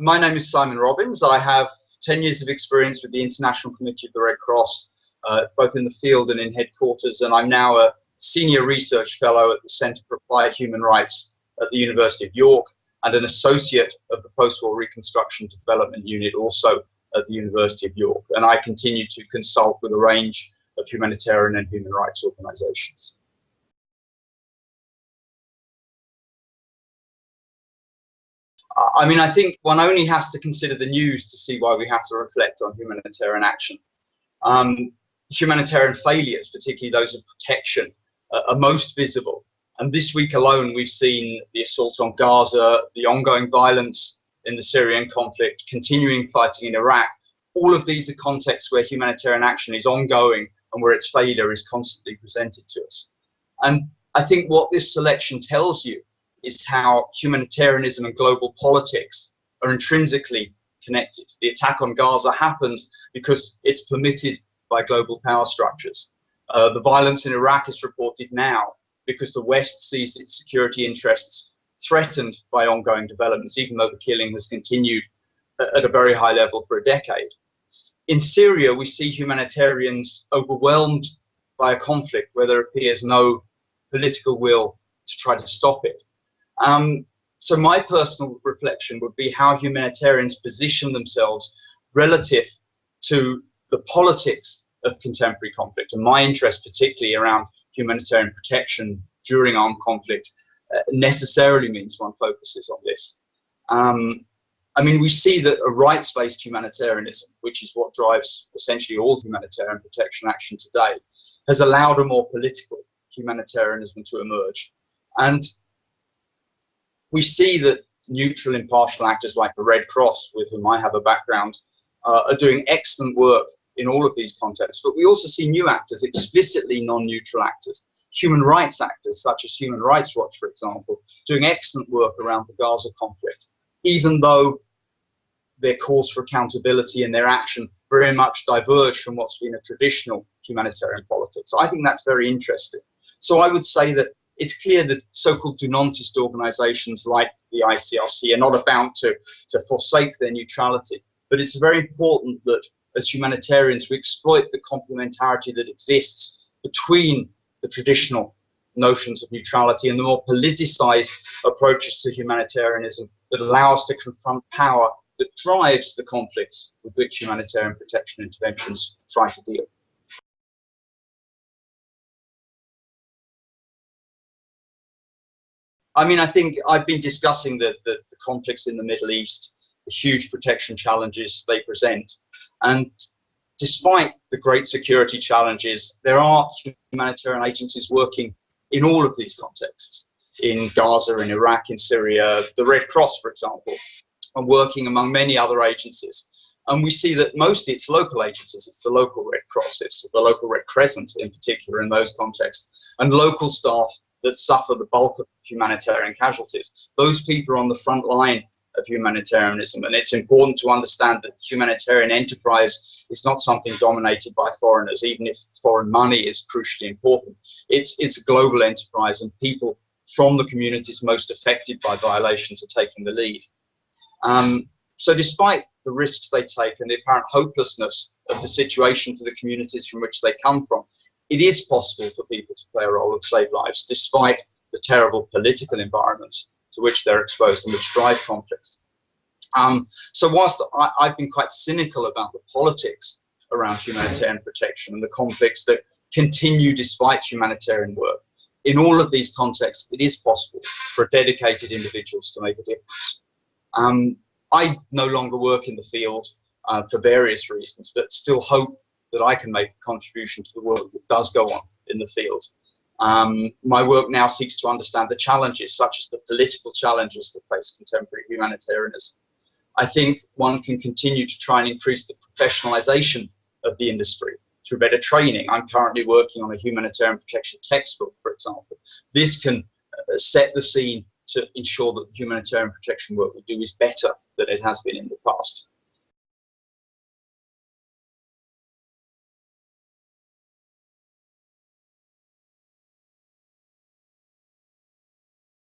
My name is Simon Robbins. I have 10 years of experience with the International Committee of the Red Cross, both in the field and in headquarters, and I'm now a senior research fellow at the Centre for Applied Human Rights at the University of York, and an associate of the Post-War Reconstruction Development Unit also at the University of York. And I continue to consult with a range of humanitarian and human rights organisations. I mean, I think one only has to consider the news to see why we have to reflect on humanitarian action. Humanitarian failures, particularly those of protection, are most visible. And this week alone, we've seen the assault on Gaza, the ongoing violence in the Syrian conflict, continuing fighting in Iraq. All of these are contexts where humanitarian action is ongoing and where its failure is constantly presented to us. And I think what this selection tells you is how humanitarianism and global politics are intrinsically connected. The attack on Gaza happens because it's permitted by global power structures. The violence in Iraq is reported now because the West sees its security interests threatened by ongoing developments, even though the killing has continued at a very high level for a decade. In Syria, we see humanitarians overwhelmed by a conflict where there appears no political will to try to stop it. So my personal reflection would be how humanitarians position themselves relative to the politics of contemporary conflict, and my interest particularly around humanitarian protection during armed conflict necessarily means one focuses on this. I mean, we see that a rights-based humanitarianism, which is what drives essentially all humanitarian protection action today, has allowed a more political humanitarianism to emerge. And we see that neutral, impartial actors like the Red Cross, with whom I have a background, are doing excellent work in all of these contexts. But we also see new actors, explicitly non-neutral actors, human rights actors, such as Human Rights Watch, for example, doing excellent work around the Gaza conflict, even though their calls for accountability and their action very much diverge from what's been a traditional humanitarian politics. So I think that's very interesting. So I would say that it's clear that so-called donantist organizations like the ICRC are not about to forsake their neutrality, but it's very important that as humanitarians we exploit the complementarity that exists between the traditional notions of neutrality and the more politicized approaches to humanitarianism that allow us to confront power that drives the conflicts with which humanitarian protection interventions try to deal. I mean, I think I've been discussing the conflicts in the Middle East, the huge protection challenges they present. And despite the great security challenges, there are humanitarian agencies working in all of these contexts, in Gaza, in Iraq, in Syria. The Red Cross, for example, are working among many other agencies. And we see that mostly it's local agencies. It's the local Red Cross, it's the local Red Crescent in particular in those contexts, and local staff that suffer the bulk of humanitarian casualties. Those people are on the front line of humanitarianism, and it's important to understand that humanitarian enterprise is not something dominated by foreigners, even if foreign money is crucially important. It's a global enterprise, and people from the communities most affected by violations are taking the lead. So despite the risks they take and the apparent hopelessness of the situation for the communities from which they come from, it is possible for people to play a role and save lives, despite the terrible political environments to which they're exposed and which drive conflicts. So whilst I've been quite cynical about the politics around humanitarian protection and the conflicts that continue despite humanitarian work, in all of these contexts, it is possible for dedicated individuals to make a difference. I no longer work in the field for various reasons, but still hope that I can make a contribution to the work that does go on in the field. My work now seeks to understand the challenges, such as the political challenges that face contemporary humanitarianism. I think one can continue to try and increase the professionalization of the industry through better training. I'm currently working on a humanitarian protection textbook, for example. This can set the scene to ensure that the humanitarian protection work we do is better than it has been in the past.